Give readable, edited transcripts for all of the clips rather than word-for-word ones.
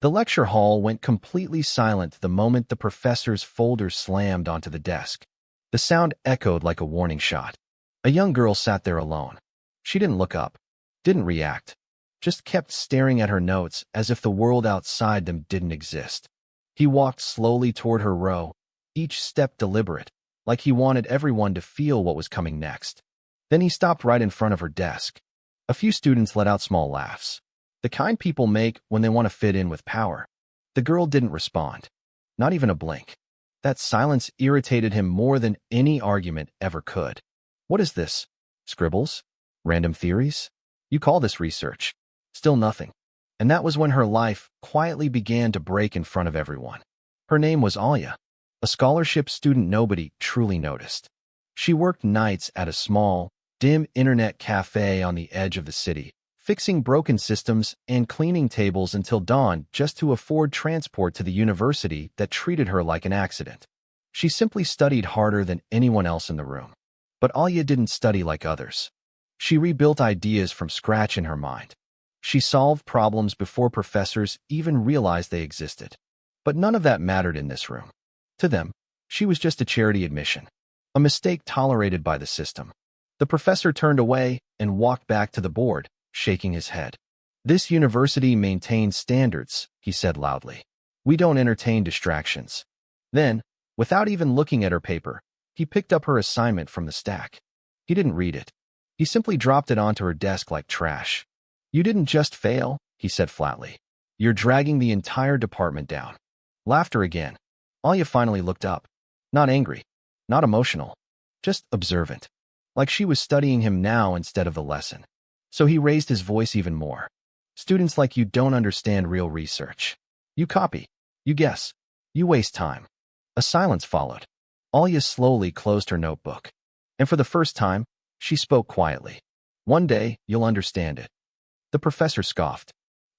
The lecture hall went completely silent the moment the professor's folder slammed onto the desk. The sound echoed like a warning shot. A young girl sat there alone. She didn't look up, didn't react, just kept staring at her notes as if the world outside them didn't exist. He walked slowly toward her row, each step deliberate, like he wanted everyone to feel what was coming next. Then he stopped right in front of her desk. A few students let out small laughs, the kind people make when they want to fit in with power. The girl didn't respond, not even a blink. That silence irritated him more than any argument ever could. What is this? Scribbles? Random theories? You call this research? Still nothing. And that was when her life quietly began to break in front of everyone. Her name was Alia, a scholarship student nobody truly noticed. She worked nights at a small, dim internet cafe on the edge of the city, fixing broken systems and cleaning tables until dawn just to afford transport to the university that treated her like an accident. She simply studied harder than anyone else in the room. But Alia didn't study like others. She rebuilt ideas from scratch in her mind. She solved problems before professors even realized they existed. But none of that mattered in this room. To them, she was just a charity admission, a mistake tolerated by the system. The professor turned away and walked back to the board, shaking his head. This university maintains standards, he said loudly. We don't entertain distractions. Then, without even looking at her paper, he picked up her assignment from the stack. He didn't read it. He simply dropped it onto her desk like trash. You didn't just fail, he said flatly. You're dragging the entire department down. Laughter again. Alia finally looked up. Not angry, not emotional, just observant. Like she was studying him now instead of the lesson. So he raised his voice even more. Students like you don't understand real research. You copy, you guess, you waste time. A silence followed. Alia slowly closed her notebook. And for the first time, she spoke quietly. One day, you'll understand it. The professor scoffed.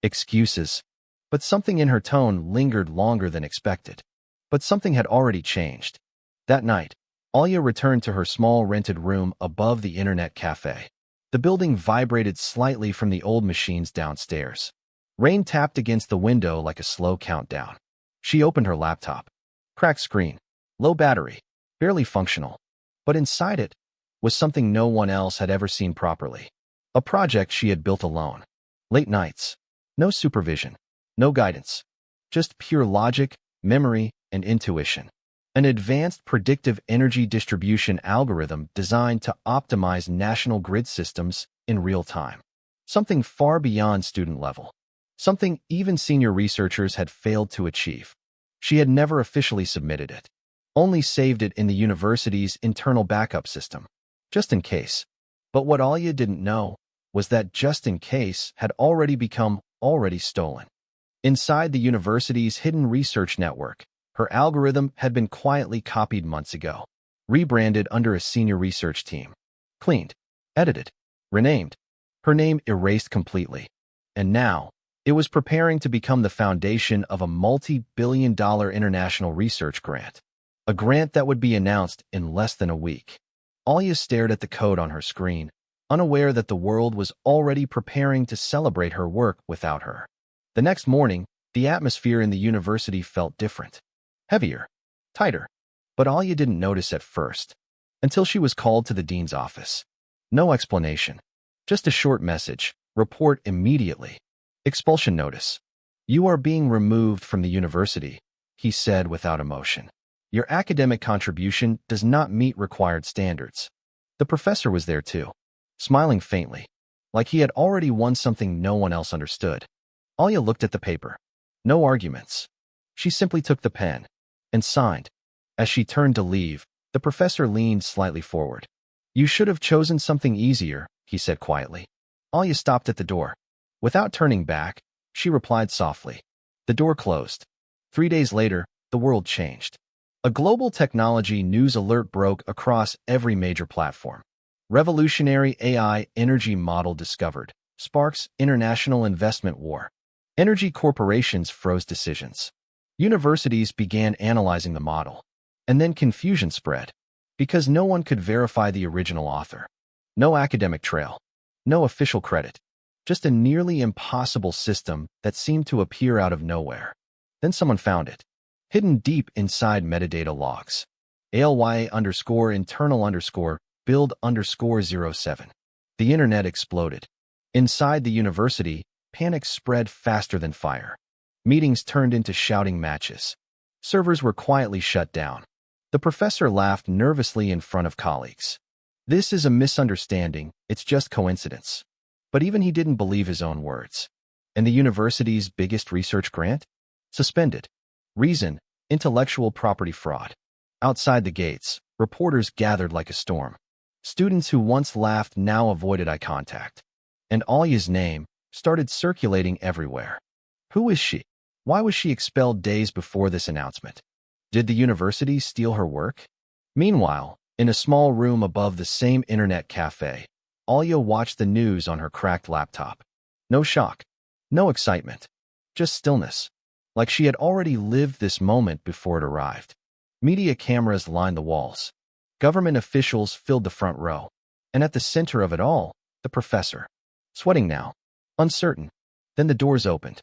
Excuses. But something in her tone lingered longer than expected. But something had already changed. That night, Alia returned to her small rented room above the internet cafe. The building vibrated slightly from the old machines downstairs. Rain tapped against the window like a slow countdown. She opened her laptop. Cracked screen. Low battery. Barely functional. But inside it was something no one else had ever seen properly. A project she had built alone. Late nights. No supervision. No guidance. Just pure logic, memory, and intuition. An advanced predictive energy distribution algorithm designed to optimize national grid systems in real time. Something far beyond student level. Something even senior researchers had failed to achieve. She had never officially submitted it. Only saved it in the university's internal backup system. Just in case. But what Alia didn't know was that just in case had already become already stolen. Inside the university's hidden research network, her algorithm had been quietly copied months ago, rebranded under a senior research team, cleaned, edited, renamed, her name erased completely. And now, it was preparing to become the foundation of a multi-billion-dollar international research grant, a grant that would be announced in less than a week. Alia stared at the code on her screen, unaware that the world was already preparing to celebrate her work without her. The next morning, the atmosphere in the university felt different. Heavier, tighter. But Alia didn't notice at first, until she was called to the dean's office. No explanation. Just a short message. Report immediately. Expulsion notice. You are being removed from the university, he said without emotion. Your academic contribution does not meet required standards. The professor was there too, smiling faintly, like he had already won something no one else understood. Alia looked at the paper. No arguments. She simply took the pen and signed. As she turned to leave, the professor leaned slightly forward. You should have chosen something easier, he said quietly. Alia stopped at the door. Without turning back, she replied softly. The door closed. 3 days later, the world changed. A global technology news alert broke across every major platform. Revolutionary AI energy model discovered. Sparks international investment war. Energy corporations froze decisions. Universities began analyzing the model. And then confusion spread. Because no one could verify the original author. No academic trail. No official credit. Just a nearly impossible system that seemed to appear out of nowhere. Then someone found it, hidden deep inside metadata logs. ALY_internal_build_07. The internet exploded. Inside the university, panic spread faster than fire. Meetings turned into shouting matches. Servers were quietly shut down. The professor laughed nervously in front of colleagues. This is a misunderstanding, it's just coincidence. But even he didn't believe his own words. And the university's biggest research grant? Suspended. Reason: intellectual property fraud. Outside the gates, reporters gathered like a storm. Students who once laughed now avoided eye contact. And Alya's name started circulating everywhere. Who is she? Why was she expelled days before this announcement? Did the university steal her work? Meanwhile, in a small room above the same internet cafe, Alya watched the news on her cracked laptop. No shock, no excitement, just stillness, like she had already lived this moment before it arrived. Media cameras lined the walls. Government officials filled the front row. And at the center of it all, the professor. Sweating now, uncertain. Then the doors opened.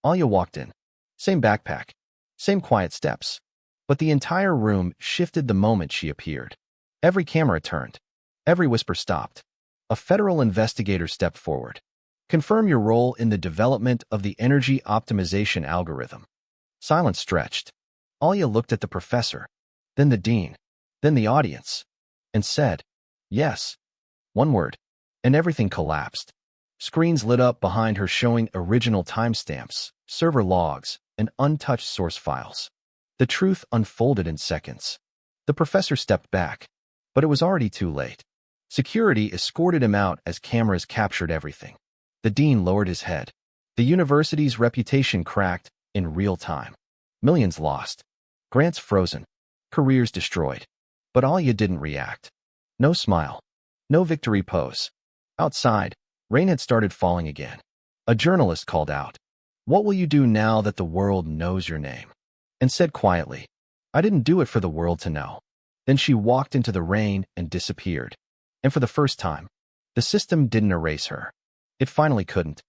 Alya walked in. Same backpack, same quiet steps. But the entire room shifted the moment she appeared. Every camera turned. Every whisper stopped. A federal investigator stepped forward. Confirm your role in the development of the energy optimization algorithm. Silence stretched. Alya looked at the professor, then the dean, then the audience, and said, yes. One word, and everything collapsed. Screens lit up behind her showing original timestamps, server logs, and untouched source files. The truth unfolded in seconds. The professor stepped back, but it was already too late. Security escorted him out as cameras captured everything. The dean lowered his head. The university's reputation cracked in real time. Millions lost. Grants frozen. Careers destroyed. But Alya didn't react. No smile. No victory pose. Outside, rain had started falling again. A journalist called out, "What will you do now that the world knows your name?" And said quietly, "I didn't do it for the world to know." Then she walked into the rain and disappeared. And for the first time, the system didn't erase her. It finally couldn't.